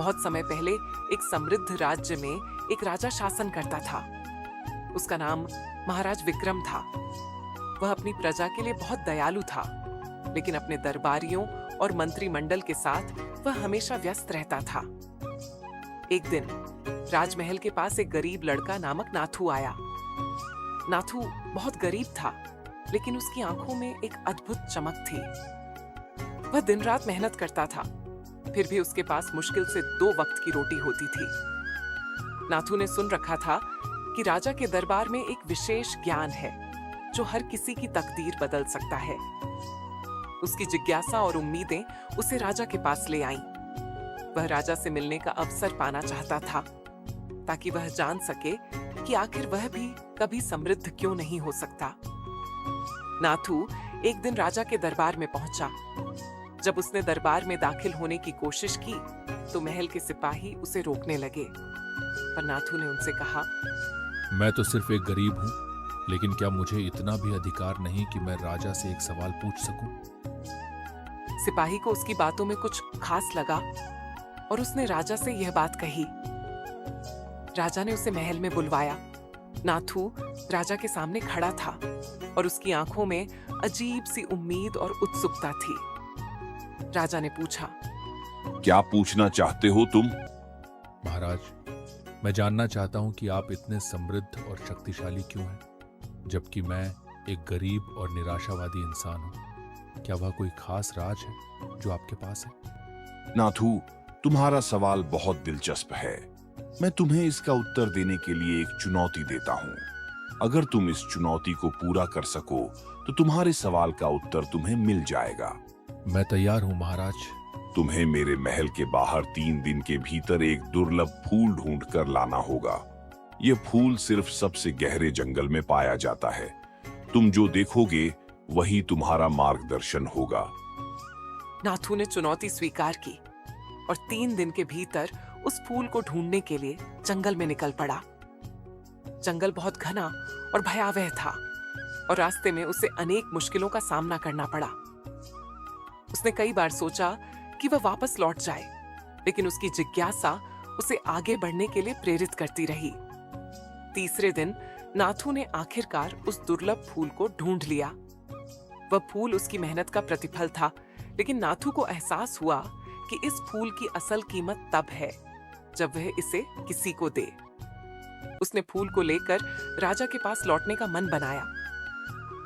बहुत समय पहले एक समृद्ध राज्य में एक राजा शासन करता था। उसका नाम महाराज विक्रम था। वह अपनी प्रजा के लिए बहुत दयालु था, लेकिन अपने दरबारियों और मंत्रिमंडल के साथ वह हमेशा व्यस्त रहता था। एक दिन राजमहल के पास एक गरीब लड़का नामक नाथू आया। नाथू बहुत गरीब था, लेकिन उसकी आंखों में एक अद्भुत चमक थी। वह दिन रात मेहनत करता था, फिर भी उसके पास मुश्किल से 2 वक्त की रोटी होती थी। नाथू ने सुन रखा था कि राजा के दरबार में एक विशेष ज्ञान है जो हर किसी की तकदीर बदल सकता है। उसकी जिज्ञासा और उम्मीदें उसे राजा के पास ले आईं। वह राजा से मिलने का अवसर पाना चाहता था, ताकि वह जान सके कि आखिर वह भी कभी समृद्ध क्यों नहीं हो सकता। नाथू एक दिन राजा के दरबार में पहुंचा। जब उसने दरबार में दाखिल होने की कोशिश की, तो महल के सिपाही उसे रोकने लगे। पर नाथू ने उनसे कहा, मैं तो सिर्फ एक गरीब हूँ, लेकिन क्या मुझे इतना भी अधिकार नहीं कि मैं राजा से एक सवाल पूछ सकूं? सिपाही को उसकी बातों में कुछ खास लगा और उसने राजा से यह बात कही। राजा ने उसे महल में बुलवाया। नाथू राजा के सामने खड़ा था और उसकी आंखों में अजीब सी उम्मीद और उत्सुकता थी। राजा ने पूछा, क्या पूछना चाहते हो तुम? महाराज, मैं जानना चाहता हूं कि आप इतने समृद्ध और शक्तिशाली क्यों हैं, जबकि मैं एक गरीब और निराशावादी इंसान हूं। क्या वह कोई खास राज है जो आपके पास है? नाथू, तुम्हारा सवाल बहुत दिलचस्प है। मैं तुम्हें इसका उत्तर देने के लिए एक चुनौती देता हूँ। अगर तुम इस चुनौती को पूरा कर सको, तो तुम्हारे सवाल का उत्तर तुम्हें मिल जाएगा। मैं तैयार हूं महाराज। तुम्हें मेरे महल के बाहर 3 दिन के भीतर एक दुर्लभ फूल ढूंढ कर लाना होगा। ये फूल सिर्फ सबसे गहरे जंगल में पाया जाता है। तुम जो देखोगे वही तुम्हारा मार्गदर्शन होगा। नाथू ने चुनौती स्वीकार की और 3 दिन के भीतर उस फूल को ढूंढने के लिए जंगल में निकल पड़ा। जंगल बहुत घना और भयावह था और रास्ते में उसे अनेक मुश्किलों का सामना करना पड़ा। उसने कई बार सोचा कि वह वापस लौट जाए, लेकिन उसकी जिज्ञासा उसे आगे बढ़ने के लिए प्रेरित करती रही। तीसरे दिन नाथू ने आखिरकार उस दुर्लभ फूल को ढूंढ लिया। वह फूल उसकी मेहनत का प्रतिफल था, लेकिन नाथू को एहसास हुआ कि इस फूल की असल कीमत तब है जब वह इसे किसी को दे। उसने फूल को लेकर राजा के पास लौटने का मन बनाया।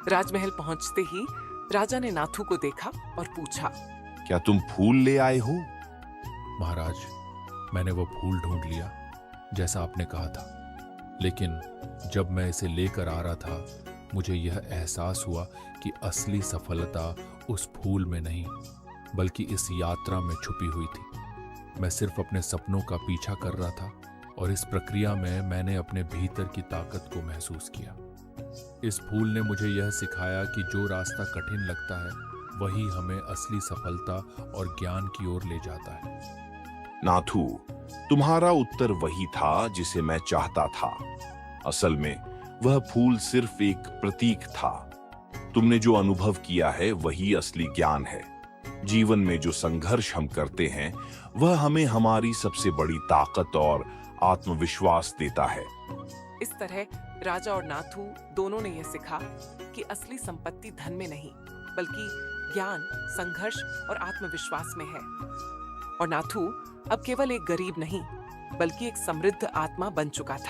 राजमहल पहुंचते ही राजा ने नाथू को देखा और पूछा, क्या तुम फूल ले आए हो? महाराज, मैंने वो फूल ढूंढ लिया जैसा आपने कहा था, लेकिन जब मैं इसे लेकर आ रहा था, मुझे यह एहसास हुआ कि असली सफलता उस फूल में नहीं, बल्कि इस यात्रा में छुपी हुई थी। मैं सिर्फ अपने सपनों का पीछा कर रहा था और इस प्रक्रिया में मैंने अपने भीतर की ताकत को महसूस किया। इस फूल ने मुझे यह सिखाया कि जो रास्ता कठिन लगता है, वही हमें असली सफलता और ज्ञान की ओर ले जाता है। नाथू, तुम्हारा उत्तर वही था जिसे मैं चाहता था। असल में वह फूल सिर्फ एक प्रतीक था। तुमने जो अनुभव किया है वही असली ज्ञान है। जीवन में जो संघर्ष हम करते हैं, वह हमें हमारी सबसे बड़ी ताकत और आत्मविश्वास देता है। इस तरह राजा और नाथू दोनों ने यह सीखा कि असली संपत्ति धन में नहीं, बल्कि ज्ञान, संघर्ष और आत्मविश्वास में है। और नाथू अब केवल एक गरीब नहीं, बल्कि एक समृद्ध आत्मा बन चुका था।